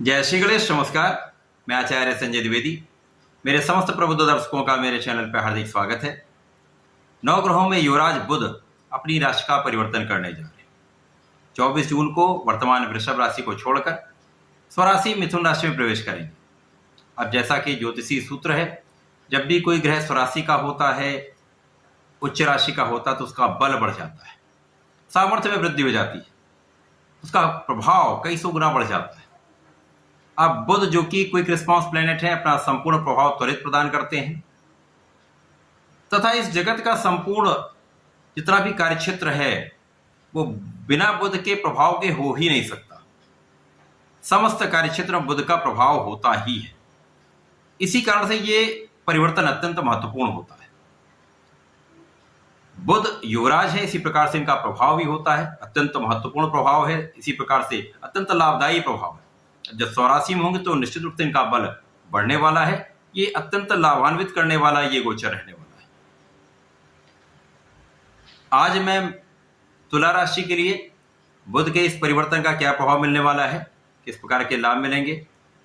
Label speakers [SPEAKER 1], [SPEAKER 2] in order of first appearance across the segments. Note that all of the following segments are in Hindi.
[SPEAKER 1] जय श्री गणेश। नमस्कार, मैं आचार्य संजय द्विवेदी। मेरे समस्त प्रबुद्ध दर्शकों का मेरे चैनल पर हार्दिक स्वागत है। नवग्रहों में युवराज बुध अपनी राशि का परिवर्तन करने जा रहे हैं। 24 जून को वर्तमान वृषभ राशि को छोड़कर स्वराशि मिथुन राशि में प्रवेश करेंगे। अब जैसा कि ज्योतिषीय सूत्र है, जब भी कोई ग्रह स्वराशि का होता है, उच्च राशि का होता है, तो उसका बल बढ़ जाता है, सामर्थ्य में वृद्धि हो जाती है, उसका प्रभाव कई सौ गुना बढ़ जाता है। अब बुध जो कि क्विक रिस्पांस प्लेनेट है, अपना संपूर्ण प्रभाव त्वरित प्रदान करते हैं तथा इस जगत का संपूर्ण जितना भी कार्यक्षेत्र है वो बिना बुध के प्रभाव के हो ही नहीं सकता। समस्त कार्यक्षेत्र में बुध का प्रभाव होता ही है। इसी कारण से ये परिवर्तन अत्यंत महत्वपूर्ण होता है। बुध युवराज है, इसी प्रकार से इनका प्रभाव भी होता है, अत्यंत महत्वपूर्ण प्रभाव है, इसी प्रकार से अत्यंत लाभदायी प्रभाव है। जब स्वराशि में होंगे तो निश्चित रूप से इनका बल बढ़ने वाला है। ये अत्यंत लाभान्वित करने वाला ये गोचर रहने वाला है। आज मैं तुला राशि के लिए बुध के इस परिवर्तन का क्या प्रभाव मिलने वाला है, किस प्रकार के लाभ मिलेंगे,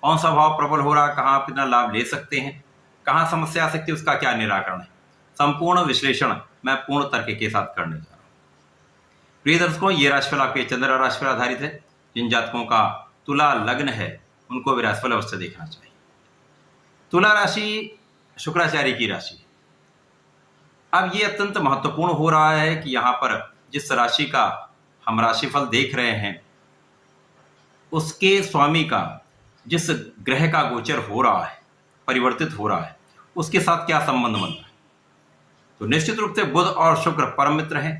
[SPEAKER 1] कौन सा भाव प्रबल हो रहा है, कहाँ आप कितना लाभ ले सकते हैं, कहाँ समस्या आ सकती है, उसका क्या निराकरण है, संपूर्ण विश्लेषण मैं पूर्ण तर्क के साथ करने जा रहा हूं। प्रिय दर्शकों, ये राशिफल आपके चंद्र राशि पर आधारित है। जिन जातकों का तुला लग्न है उनको भी राशिफल अवश्य देखना चाहिए। तुला राशि शुक्राचार्य की राशि। अब ये अत्यंत महत्वपूर्ण हो रहा है कि यहाँ पर जिस राशि का हम राशिफल देख रहे हैं उसके स्वामी का जिस ग्रह का गोचर हो रहा है, परिवर्तित हो रहा है, उसके साथ क्या संबंध बन रहा है। तो निश्चित रूप से बुध और शुक्र परम मित्र हैं,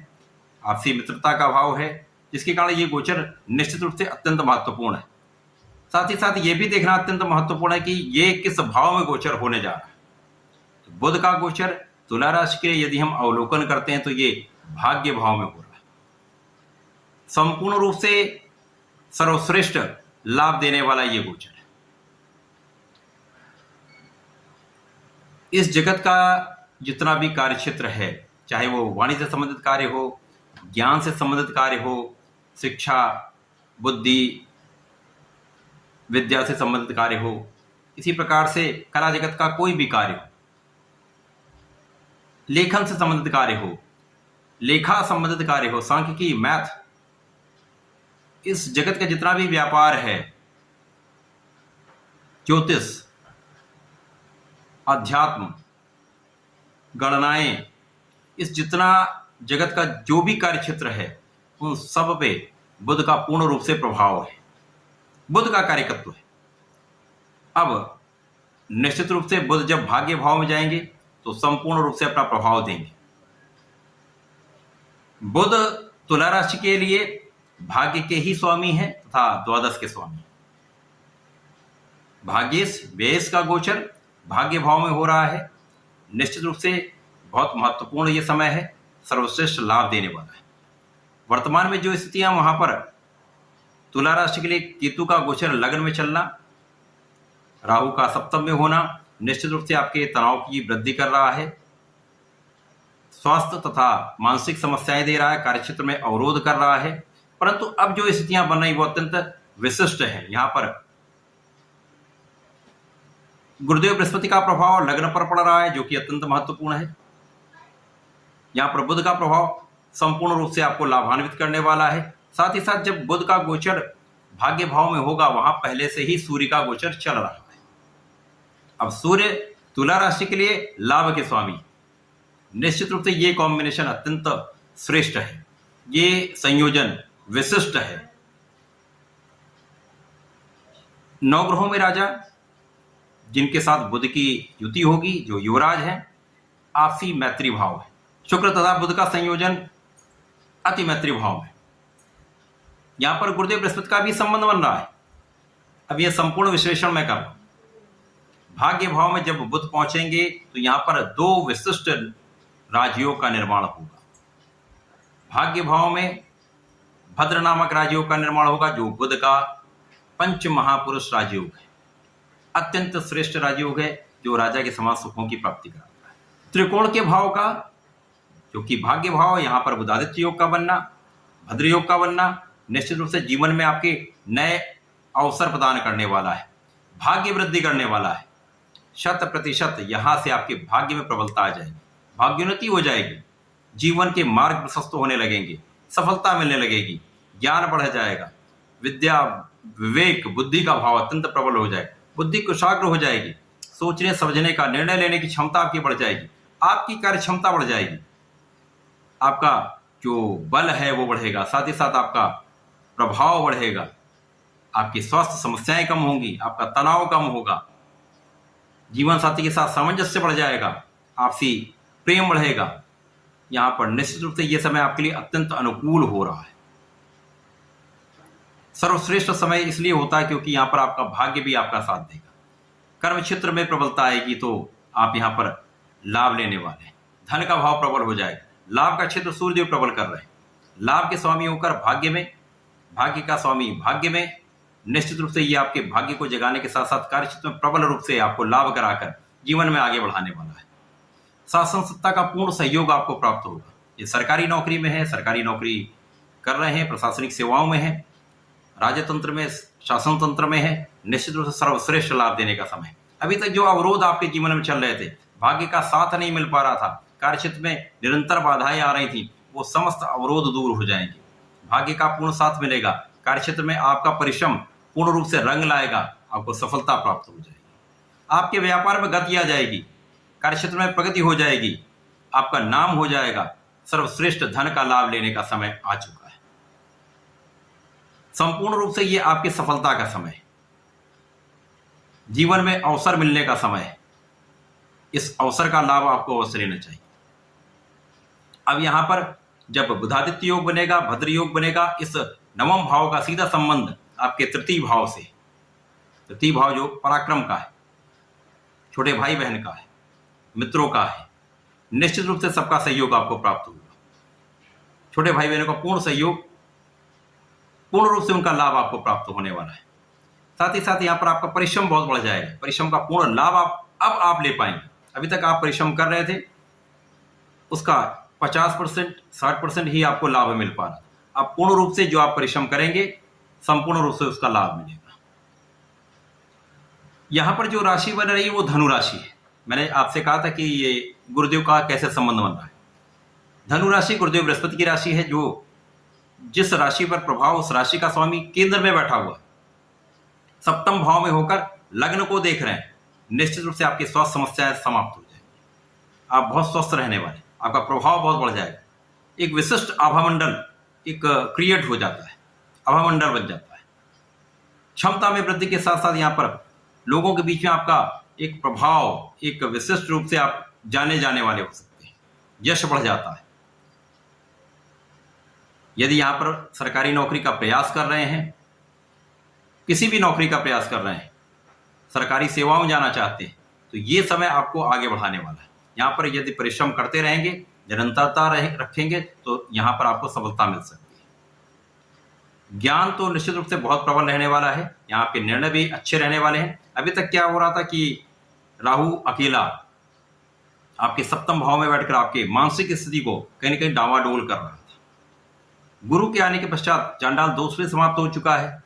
[SPEAKER 1] आपसी मित्रता का भाव है, जिसके कारण ये गोचर निश्चित रूप से अत्यंत महत्वपूर्ण है। साथ ही साथ ये भी देखना अत्यंत महत्वपूर्ण है कि ये किस भाव में गोचर होने जा रहा है। तो बुध का गोचर तुला राशि के यदि हम अवलोकन करते हैं तो ये भाग्य भाव में हो रहा है। संपूर्ण रूप से सर्वश्रेष्ठ लाभ देने वाला ये गोचर है। इस जगत का जितना भी कार्य क्षेत्र है, चाहे वो वाणिज्य से संबंधित कार्य हो, ज्ञान से संबंधित कार्य हो, शिक्षा, बुद्धि, विद्या से संबंधित कार्य हो, इसी प्रकार से कला जगत का कोई भी कार्य हो, लेखन से संबंधित कार्य हो, लेखा संबंधित कार्य हो, सांख्यिकी, मैथ, इस जगत का जितना भी व्यापार है, ज्योतिष, अध्यात्म, गणनाएं, इस जितना जगत का जो भी कार्य क्षेत्र है उन सब पे बुध का पूर्ण रूप से प्रभाव है, बुध का कार्यकत्व है। अब निश्चित रूप से बुध जब भाग्य भाव में जाएंगे तो संपूर्ण रूप से अपना प्रभाव देंगे। बुध तुला राशि के लिए भाग्य के ही स्वामी है तथा द्वादश के स्वामी। भाग्येश व्ययेश का गोचर भाग्य भाव में हो रहा है। निश्चित रूप से बहुत महत्वपूर्ण ये समय है, सर्वश्रेष्ठ लाभ देने वाला है। वर्तमान में जो स्थितियां वहां पर तुला राशि के लिए केतु का गोचर लग्न में चलना, राहु का सप्तम में होना निश्चित रूप से आपके तनाव की वृद्धि कर रहा है, स्वास्थ्य तथा मानसिक समस्याएं दे रहा है, कार्यक्षेत्र में अवरोध कर रहा है। परंतु अब जो स्थितियां बन रही वो अत्यंत विशिष्ट है। यहां पर गुरुदेव बृहस्पति का प्रभाव लग्न पर पड़ रहा है जो कि अत्यंत महत्वपूर्ण है। यहां पर बुध का प्रभाव संपूर्ण रूप से आपको लाभान्वित करने वाला है। साथ ही साथ जब बुध का गोचर भाग्य भाव में होगा वहां पहले से ही सूर्य का गोचर चल रहा है। अब सूर्य तुला राशि के लिए लाभ के स्वामी, निश्चित रूप से ये कॉम्बिनेशन अत्यंत श्रेष्ठ है, ये संयोजन विशिष्ट है। नवग्रहों में राजा जिनके साथ बुध की युति होगी, जो युवराज है, आपसी मैत्री भाव है। शुक्र तथा बुध का संयोजन अति मैत्री भाव में। यहां पर गुरुदेव बृहस्पति का भी संबंध बन रहा है। अब यह संपूर्ण विश्लेषण मैं कर रहा हूं। भाग्य भाव में जब बुध पहुंचेंगे तो यहां पर दो विशिष्ट राजयोग का निर्माण होगा। भाग्य भाव में भद्र नामक राजयोग का निर्माण होगा जो बुध का पंच महापुरुष राजयोग है, अत्यंत श्रेष्ठ राजयोग है जो राजा के समान सुखों की प्राप्ति कराता है। त्रिकोण के भाव का जो कि भाग्य भाव, यहां पर बुधादित्य योग का बनना, भद्र योग का बनना, निश्चित रूप से जीवन में आपके नए अवसर प्रदान करने वाला है, भाग्य वृद्धि करने वाला है। 100% यहाँ से आपके भाग्य में प्रबलता आ जाएगी, भाग्योन्नति हो जाएगी, जीवन के मार्ग प्रशस्त होने लगेंगे, सफलता मिलने लगेगी, ज्ञान बढ़ जाएगा, विद्या विवेक बुद्धि का भाव अत्यंत प्रबल हो जाएगा, बुद्धि कुशाग्र हो जाएगी, सोचने समझने का निर्णय लेने की क्षमता आपकी बढ़ जाएगी, आपकी कार्य क्षमता बढ़ जाएगी, आपका जो बल है वो बढ़ेगा, साथ ही साथ आपका प्रभाव बढ़ेगा, आपकी स्वास्थ्य समस्याएं कम होंगी, आपका तनाव कम होगा, जीवन साथी के साथ सामंजस्य बढ़ जाएगा, आपसी प्रेम बढ़ेगा। यहाँ पर निश्चित रूप से यह समय आपके लिए अत्यंत अनुकूल हो रहा है। सर्वश्रेष्ठ समय इसलिए होता है क्योंकि यहाँ पर आपका भाग्य भी आपका साथ देगा। कर्म क्षेत्र में प्रबलता आएगी तो आप यहाँ पर लाभ लेने वाले हैं, धन का भाव प्रबल हो जाएगा, लाभ का क्षेत्र सूर्यदेव प्रबल कर रहे हैं, लाभ के स्वामी होकर भाग्य में, भाग्य का स्वामी भाग्य में, निश्चित रूप से ये आपके भाग्य को जगाने के साथ साथ कार्य क्षेत्र में प्रबल रूप से आपको लाभ कराकर जीवन में आगे बढ़ाने वाला है। शासन सत्ता का पूर्ण सहयोग आपको प्राप्त होगा। ये सरकारी नौकरी में है, सरकारी नौकरी कर रहे हैं, प्रशासनिक सेवाओं में है, राजतंत्र में, शासन तंत्र में है, निश्चित रूप से सर्वश्रेष्ठ लाभ देने का समय। अभी तक जो अवरोध आपके जीवन में चल रहे थे, भाग्य का साथ नहीं मिल पा रहा था, कार्य क्षेत्र में निरंतर बाधाएं आ रही थी, वो समस्त अवरोध दूर हो जाएंगे, भाग्य का पूर्ण साथ मिलेगा, कार्य क्षेत्र में आपका परिश्रम पूर्ण रूप से रंग लाएगा, आपको सफलता प्राप्त हो जाएगी, आपके व्यापार में गति आ जाएगी, कार्य क्षेत्र में प्रगति हो जाएगी, आपका नाम हो जाएगा, सर्वश्रेष्ठ धन का लाभ लेने का समय आ चुका है। संपूर्ण रूप से ये आपकी सफलता का समय है, जीवन में अवसर मिलने का समय है, इस अवसर का लाभ आपको अवश्य लेना चाहिए। अब यहां पर जब बुधादित्य योग बनेगा, भद्र योग बनेगा, इस नवम भाव का सीधा संबंध आपके तृतीय भाव से, तृतीय भाव जो पराक्रम का है, छोटे भाई बहन का है, मित्रों का है, निश्चित रूप से सबका सहयोग आपको प्राप्त होगा। छोटे भाई बहनों का पूर्ण सहयोग, पूर्ण रूप से उनका लाभ आपको प्राप्त होने वाला है। साथ ही साथ यहाँ पर आपका परिश्रम बहुत बढ़ जाएगा, परिश्रम का पूर्ण लाभ आप ले पाएंगे। अभी तक आप परिश्रम कर रहे थे, उसका 50% 60% ही आपको लाभ मिल पा रहा। आप पूर्ण रूप से जो आप परिश्रम करेंगे, संपूर्ण रूप से उसका लाभ मिलेगा। यहां पर जो राशि बन रही है वो धनु राशि है। मैंने आपसे कहा था कि ये गुरुदेव का कैसे संबंध बन रहा है। धनु राशि गुरुदेव बृहस्पति की राशि है, जो जिस राशि पर प्रभाव, उस राशि का स्वामी केंद्र में बैठा हुआ, सप्तम भाव में होकर लग्न को देख रहे हैं। निश्चित रूप से आपकी स्वास्थ्य समस्याएं समाप्त हो जाएंगी, आप बहुत स्वस्थ रहने वाले, आपका प्रभाव बहुत बढ़ जाएगा, एक विशिष्ट आभामंडल एक क्रिएट हो जाता है, आभामंडल बन जाता है। क्षमता में वृद्धि के साथ साथ यहाँ पर लोगों के बीच में आपका एक प्रभाव, एक विशिष्ट रूप से आप जाने जाने वाले हो सकते हैं, यश बढ़ जाता है। यदि यहाँ पर सरकारी नौकरी का प्रयास कर रहे हैं, किसी भी नौकरी का प्रयास कर रहे हैं, सरकारी सेवाओं में जाना चाहते हैं, तो ये समय आपको आगे बढ़ाने वाला है। यहाँ पर यदि परिश्रम करते रहेंगे, निरंतरता रखेंगे, तो यहाँ पर आपको सफलता मिल सकती है। ज्ञान तो निश्चित रूप से बहुत प्रबल रहने वाला है, यहाँ पे निर्णय भी अच्छे रहने वाले हैं। अभी तक क्या हो रहा था कि राहु अकेला आपके सप्तम भाव में बैठकर आपके मानसिक स्थिति को कहीं न कहीं डावाडोल कर रहा था। गुरु के आने के पश्चात चांडाल दोष भी समाप्त हो चुका है।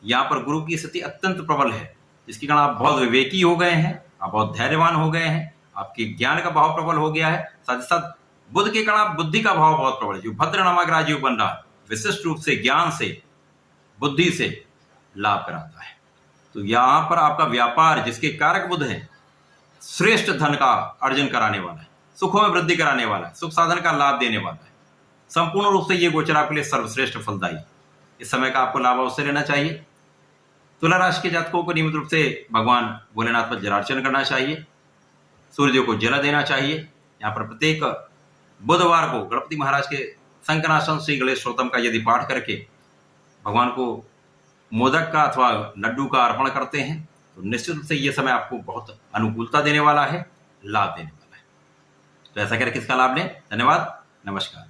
[SPEAKER 1] यहाँ पर गुरु की स्थिति अत्यंत प्रबल है, जिसके कारण आप बहुत विवेकी हो गए हैं, आप बहुत धैर्यवान हो गए हैं, आपके ज्ञान का भाव प्रबल हो गया है। साथ ही साथ बुद्ध के कारण बुद्धि का भाव बहुत प्रबल है। जो भद्र नामक राजयोग बन रहा है, विशिष्ट रूप से ज्ञान से, बुद्धि से लाभ कराता है। तो यहाँ पर आपका व्यापार, जिसके कारक बुध है, श्रेष्ठ धन का अर्जन कराने वाला है, सुखों में वृद्धि कराने वाला है, सुख साधन का लाभ देने वाला है। संपूर्ण रूप से ये गोचर आपके लिए सर्वश्रेष्ठ फलदायी। इस समय का आपको लाभ अवश्य लेना चाहिए। तुला राशि के जातकों को नियमित रूप से भगवान भोलेनाथ पर जलार्चन करना चाहिए, सूर्यदेव को जल देना चाहिए। यहाँ पर प्रत्येक बुधवार को गणपति महाराज के संकनाशन श्री गणेश स्तोत्रम का यदि पाठ करके भगवान को मोदक का अथवा लड्डू का अर्पण करते हैं, तो निश्चित रूप से ये समय आपको बहुत अनुकूलता देने वाला है, लाभ देने वाला है। तो ऐसा करके इसका लाभ लें। धन्यवाद, नमस्कार।